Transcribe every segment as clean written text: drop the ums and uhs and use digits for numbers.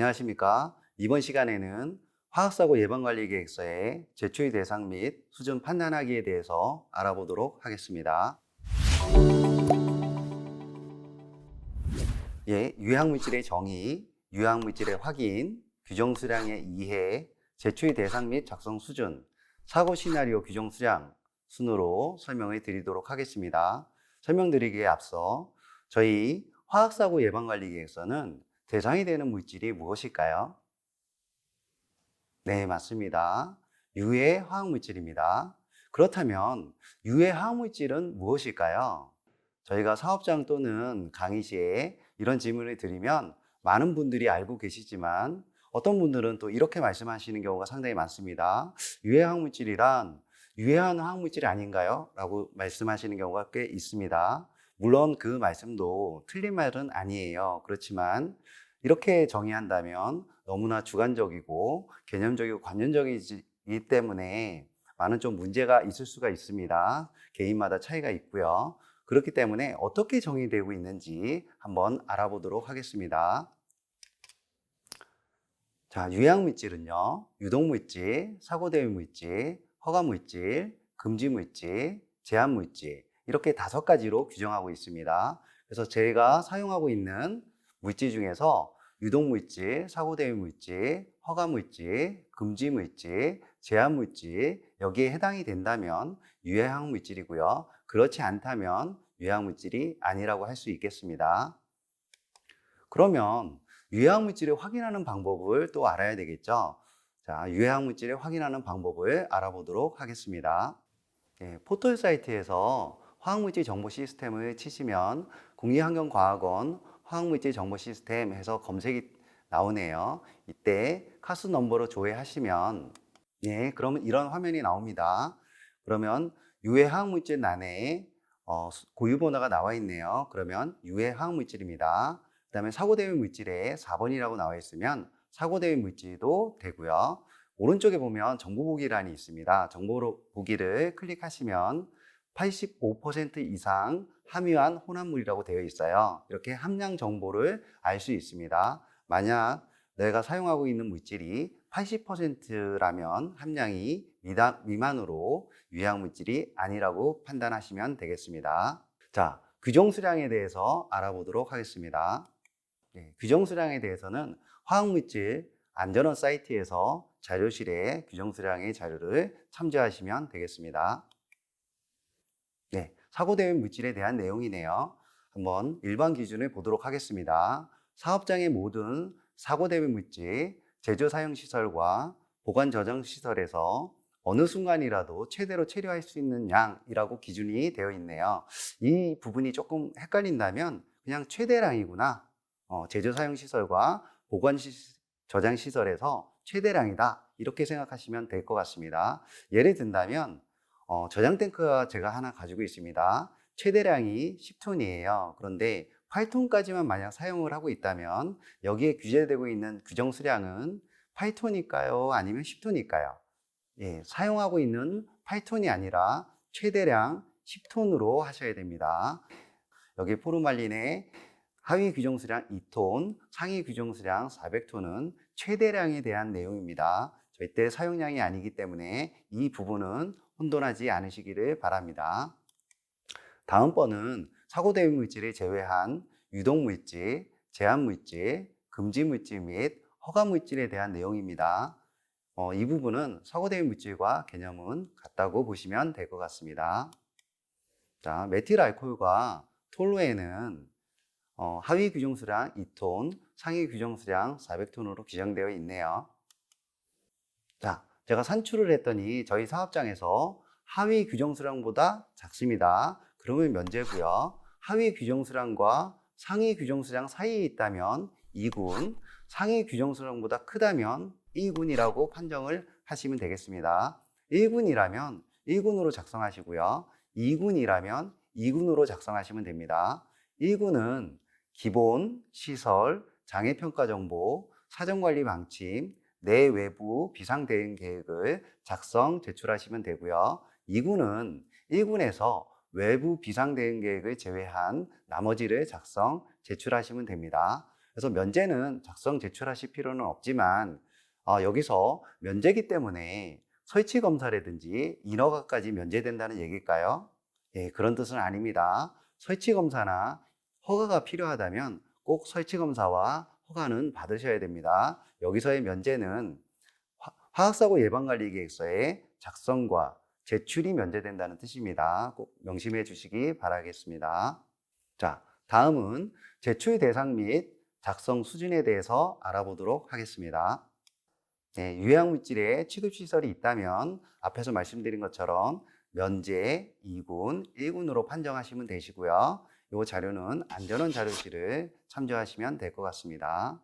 안녕하십니까. 이번 시간에는 화학사고 예방관리 계획서의 제출 대상 및 수준 판단하기에 대해서 알아보도록 하겠습니다. 유해물질의 정의, 유해물질의 확인, 규정 수량의 이해, 제출 대상 및 작성 수준, 사고 시나리오 규정 수량 순으로 설명을 드리도록 하겠습니다. 설명드리기에 앞서 저희 화학사고 예방관리 계획서는 대상이 되는 물질이 무엇일까요? 네, 맞습니다. 유해 화학물질입니다. 그렇다면 유해 화학물질은 무엇일까요? 저희가 사업장 또는 강의 시에 이런 질문을 드리면 많은 분들이 알고 계시지만 어떤 분들은 또 이렇게 말씀하시는 경우가 상당히 많습니다. 유해 화학물질이란 유해한 화학물질이 아닌가요? 라고 말씀하시는 경우가 꽤 있습니다. 물론 그 말씀도 틀린 말은 아니에요. 그렇지만 이렇게 정의한다면 너무나 주관적이고 개념적이고 관념적이기 때문에 많은 좀 문제가 있을 수가 있습니다. 개인마다 차이가 있고요. 그렇기 때문에 어떻게 정의되고 있는지 한번 알아보도록 하겠습니다. 자, 유해물질은요, 유독물질, 사고대물질, 허가물질, 금지물질, 제한물질 이렇게 5가지로 규정하고 있습니다. 그래서 제가 사용하고 있는 물질 중에서 유독물질, 사고대물질, 허가물질, 금지물질, 제한물질 여기에 해당이 된다면 유해물질이고요. 그렇지 않다면 유해물질이 아니라고 할 수 있겠습니다. 그러면 유해물질을 확인하는 방법을 또 알아야 되겠죠. 자, 유해물질을 확인하는 방법을 알아보도록 하겠습니다. 포털 사이트에서 화학물질 정보 시스템을 치시면 국립환경과학원 화학물질 정보 시스템 해서 검색이 나오네요. 이때 카스 넘버로 조회하시면 그러면 이런 화면이 나옵니다. 그러면 유해 화학물질 난에 고유 번호가 나와 있네요. 그러면 유해 화학물질입니다. 그 다음에 사고대비 물질에 4번이라고 나와 있으면 사고대비 물질도 되고요. 오른쪽에 보면 정보보기란이 있습니다. 정보보기를 클릭하시면 85% 이상 함유한 혼합물이라고 되어 있어요. 이렇게 함량 정보를 알 수 있습니다. 만약 내가 사용하고 있는 물질이 80%라면 함량이 미만으로 유해물질이 아니라고 판단하시면 되겠습니다. 자, 규정수량에 대해서 알아보도록 하겠습니다. 규정수량에 대해서는 화학물질 안전원 사이트에서 자료실에 규정수량의 자료를 참조하시면 되겠습니다. 사고대응 물질에 대한 내용이네요. 한번 일반 기준을 보도록 하겠습니다. 사업장의 모든 사고대응 물질, 제조 사용 시설과 보관 저장 시설에서 어느 순간이라도 최대로 체류할 수 있는 양이라고 기준이 되어 있네요. 이 부분이 조금 헷갈린다면 그냥 최대량이구나. 제조 사용 시설과 보관 저장 시설에서 최대량이다. 이렇게 생각하시면 될 것 같습니다. 예를 든다면 저장 탱크가 제가 하나 가지고 있습니다. 최대량이 10톤이에요. 그런데 8톤까지만 만약 사용을 하고 있다면 여기에 규제되고 있는 규정 수량은 8톤일까요? 아니면 10톤일까요? 사용하고 있는 8톤이 아니라 최대량 10톤으로 하셔야 됩니다. 여기 포르말린의 하위 규정 수량 2톤, 상위 규정 수량 400톤은 최대량에 대한 내용입니다. 절대 사용량이 아니기 때문에 이 부분은 혼돈하지 않으시기를 바랍니다. 다음번은 사고대응 물질을 제외한 유독물질, 제한물질, 금지물질 및 허가물질에 대한 내용입니다. 이 부분은 사고대응 물질과 개념은 같다고 보시면 될 것 같습니다. 자, 메틸 알코올과 톨루에는 하위 규정수량 2톤, 상위 규정수량 400톤으로 규정되어 있네요. 자, 제가 산출을 했더니 저희 사업장에서 하위 규정수량보다 작습니다. 그러면 면제고요. 하위 규정수량과 상위 규정수량 사이에 있다면 2군, 상위 규정수량보다 크다면 1군이라고 판정을 하시면 되겠습니다. 1군이라면 1군으로 작성하시고요. 2군이라면 2군으로 작성하시면 됩니다. 1군은 기본, 시설, 장애평가 정보, 사전관리 방침, 내외부 비상대응 계획을 작성, 제출하시면 되고요. 2군은 1군에서 외부 비상대응 계획을 제외한 나머지를 작성, 제출하시면 됩니다. 그래서 면제는 작성 제출하실 필요는 없지만 여기서 면제기 때문에 설치 검사라든지 인허가까지 면제된다는 얘기일까요? 예, 그런 뜻은 아닙니다. 설치 검사나 허가가 필요하다면 꼭 설치 검사와 허가는 받으셔야 됩니다. 여기서의 면제는 화학사고 예방관리계획서의 작성과 제출이 면제된다는 뜻입니다. 꼭 명심해 주시기 바라겠습니다. 자, 다음은 제출 대상 및 작성 수준에 대해서 알아보도록 하겠습니다. 네, 유해물질의 취급시설이 있다면 앞에서 말씀드린 것처럼 면제 2군, 1군으로 판정하시면 되시고요. 이 자료는 안전원 자료실을 참조하시면 될 것 같습니다.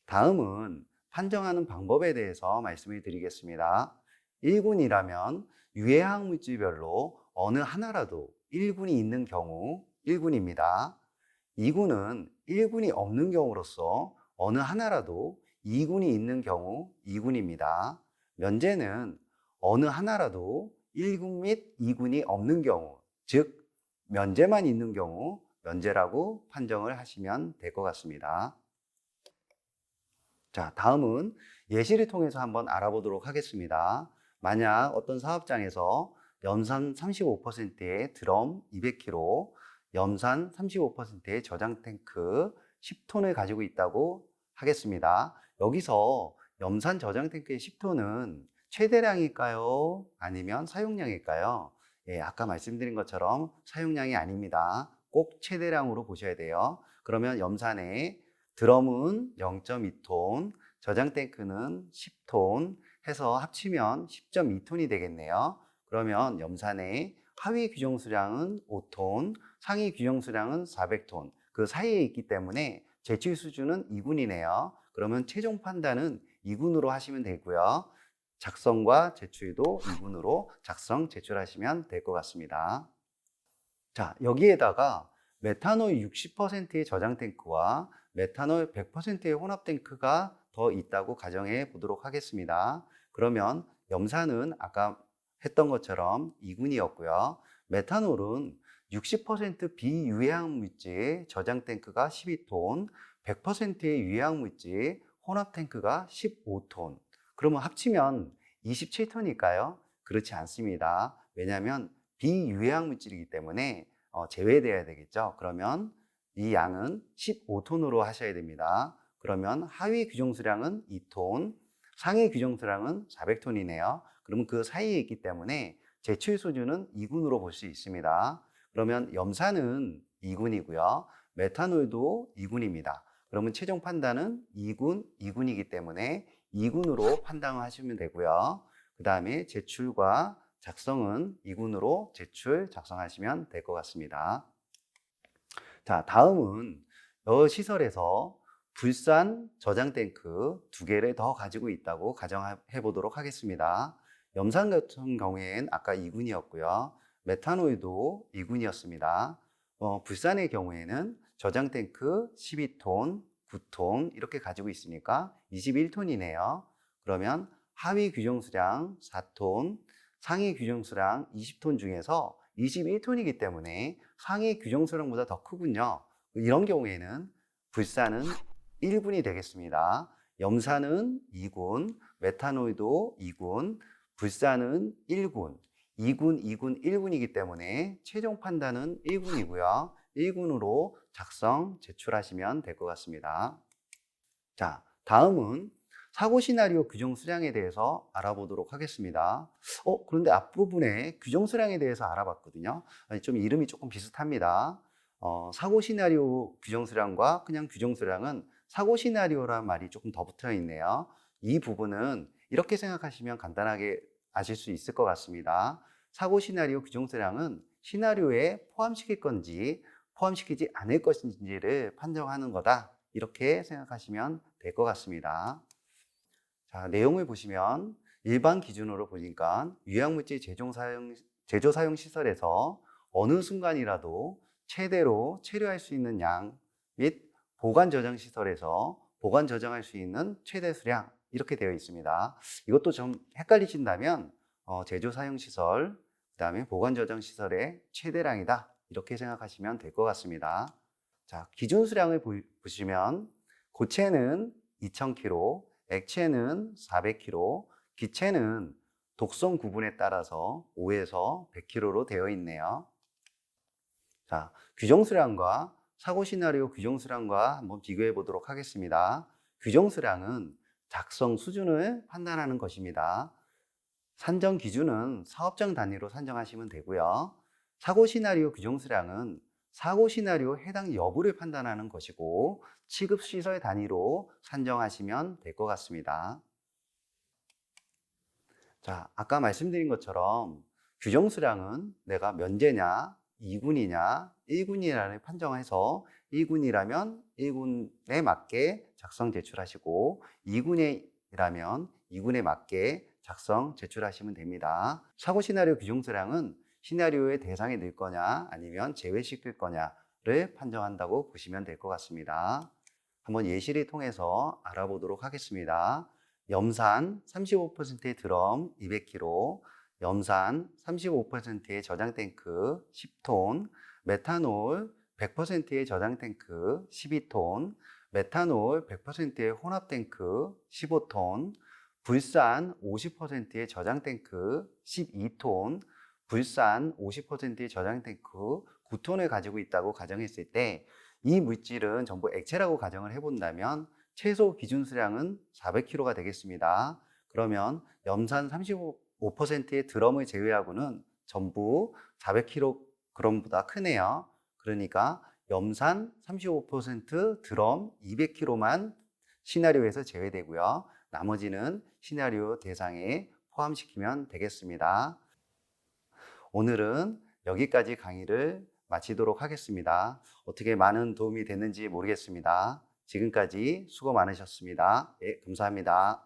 다음은 판정하는 방법에 대해서 말씀을 드리겠습니다. 1군이라면 유해학 물질별로 어느 하나라도 1군이 있는 경우 1군입니다. 2군은 1군이 없는 경우로서 어느 하나라도 2군이 있는 경우 2군입니다. 면제는 어느 하나라도 1군 및 2군이 없는 경우, 즉 면제만 있는 경우 면제라고 판정을 하시면 될 것 같습니다. 자, 다음은 예시를 통해서 한번 알아보도록 하겠습니다. 만약 어떤 사업장에서 염산 35%의 드럼 200kg, 염산 35%의 저장 탱크 10톤을 가지고 있다고 하겠습니다. 여기서 염산 저장 탱크의 10톤은 최대량일까요? 아니면 사용량일까요? 예, 아까 말씀드린 것처럼 사용량이 아닙니다. 꼭 최대량으로 보셔야 돼요. 그러면 염산에 드럼은 0.2톤, 저장 탱크는 10톤 해서 합치면 10.2톤이 되겠네요. 그러면 염산의 하위 규정 수량은 5톤, 상위 규정 수량은 400톤. 그 사이에 있기 때문에 제출 수준은 2군이네요. 그러면 최종 판단은 2군으로 하시면 되고요. 작성과 제출도 2군으로 작성, 제출하시면 될 것 같습니다. 자, 여기에다가 메탄올 60%의 저장 탱크와 메탄올 100%의 혼합 탱크가 더 있다고 가정해 보도록 하겠습니다. 그러면 염산은 아까 했던 것처럼 2군이었고요. 메탄올은 60% 비유해학 물질 저장 탱크가 12톤, 100%의 유해학 물질 혼합 탱크가 15톤. 그러면 합치면 27톤일까요? 그렇지 않습니다. 왜냐하면 비유해학 물질이기 때문에 제외되어야 되겠죠. 그러면 이 양은 15톤으로 하셔야 됩니다. 그러면 하위 규정 수량은 2톤, 상위 규정 수량은 400톤이네요. 그러면 그 사이에 있기 때문에 제출 수준은 2군으로 볼 수 있습니다. 그러면 염산은 2군이고요. 메탄올도 2군입니다. 그러면 최종 판단은 2군, 2군이기 때문에 2군으로 판단하시면 되고요. 그 다음에 제출과 작성은 2군으로 제출, 작성하시면 될 것 같습니다. 자, 다음은 여 시설에서 불산 저장 탱크 2개를 더 가지고 있다고 가정해 보도록 하겠습니다. 염산 같은 경우에는 아까 2군이었고요. 메탄올도 2군이었습니다. 불산의 경우에는 저장 탱크 12톤, 9톤 이렇게 가지고 있으니까 21톤이네요. 그러면 하위 규정 수량 4톤, 상위 규정 수량 20톤 중에서 21톤이기 때문에 상위 규정 수량보다 더 크군요. 이런 경우에는 불산은 1군이 되겠습니다. 염산은 2군, 메탄올도 2군, 불산은 1군, 2군, 2군, 1군이기 때문에 최종 판단은 1군이고요. 1군으로 작성, 제출하시면 될 것 같습니다. 자, 다음은 사고 시나리오 규정 수량에 대해서 알아보도록 하겠습니다. 그런데 앞부분에 규정 수량에 대해서 알아봤거든요. 좀 이름이 조금 비슷합니다. 사고 시나리오 규정 수량과 그냥 규정 수량은 사고 시나리오라는 말이 조금 더 붙어 있네요. 이 부분은 이렇게 생각하시면 간단하게 아실 수 있을 것 같습니다. 사고 시나리오 규정 수량은 시나리오에 포함시킬 건지 포함시키지 않을 것인지를 판정하는 거다. 이렇게 생각하시면 될 것 같습니다. 자, 내용을 보시면 일반 기준으로 보니까 유해물질 제조 사용 시설에서 어느 순간이라도 최대로 체류할 수 있는 양 및 보관 저장 시설에서 보관 저장할 수 있는 최대 수량 이렇게 되어 있습니다. 이것도 좀 헷갈리신다면 제조 사용 시설, 그다음에 보관 저장 시설의 최대량이다 이렇게 생각하시면 될 것 같습니다. 자, 기준 수량을 보시면 고체는 2000kg, 액체는 400kg, 기체는 독성 구분에 따라서 5에서 100kg로 되어 있네요. 자, 규정 수량과 사고 시나리오 규정 수량과 한번 비교해 보도록 하겠습니다. 규정 수량은 작성 수준을 판단하는 것입니다. 산정 기준은 사업장 단위로 산정하시면 되고요. 사고 시나리오 규정 수량은 사고 시나리오 해당 여부를 판단하는 것이고 취급 시설 단위로 산정하시면 될 것 같습니다. 자, 아까 말씀드린 것처럼 규정 수량은 내가 면제냐, 2군이냐, 1군이냐를 판정해서 1군이라면 1군에 맞게 작성 제출하시고 2군이라면 2군에 맞게 작성 제출하시면 됩니다. 사고 시나리오 규정 수량은 시나리오의 대상에 넣을 거냐 아니면 제외시킬 거냐를 판정한다고 보시면 될 것 같습니다. 한번 예시를 통해서 알아보도록 하겠습니다. 염산 35%의 드럼 200kg, 염산 35%의 저장 탱크 10톤, 메탄올 100%의 저장 탱크 12톤, 메탄올 100%의 혼합 탱크 15톤, 불산 50%의 저장 탱크 12톤, 불산 50%의 저장 탱크 9톤을 가지고 있다고 가정했을 때 이 물질은 전부 액체라고 가정을 해본다면 최소 기준 수량은 400kg가 되겠습니다. 그러면 염산 35%의 드럼을 제외하고는 전부 400kg보다 크네요. 그러니까 염산 35% 드럼 200kg만 시나리오에서 제외되고요. 나머지는 시나리오 대상에 포함시키면 되겠습니다. 오늘은 여기까지 강의를 마치도록 하겠습니다. 어떻게 많은 도움이 됐는지 모르겠습니다. 지금까지 수고 많으셨습니다. 예, 감사합니다.